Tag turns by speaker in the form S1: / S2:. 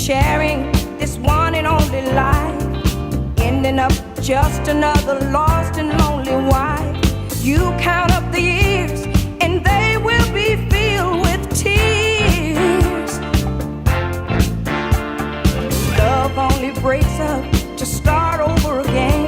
S1: sharing this one and only life, ending up just another lost and lonely wife. You count up the years and they will be filled with tears. Love only breaks up to start over again.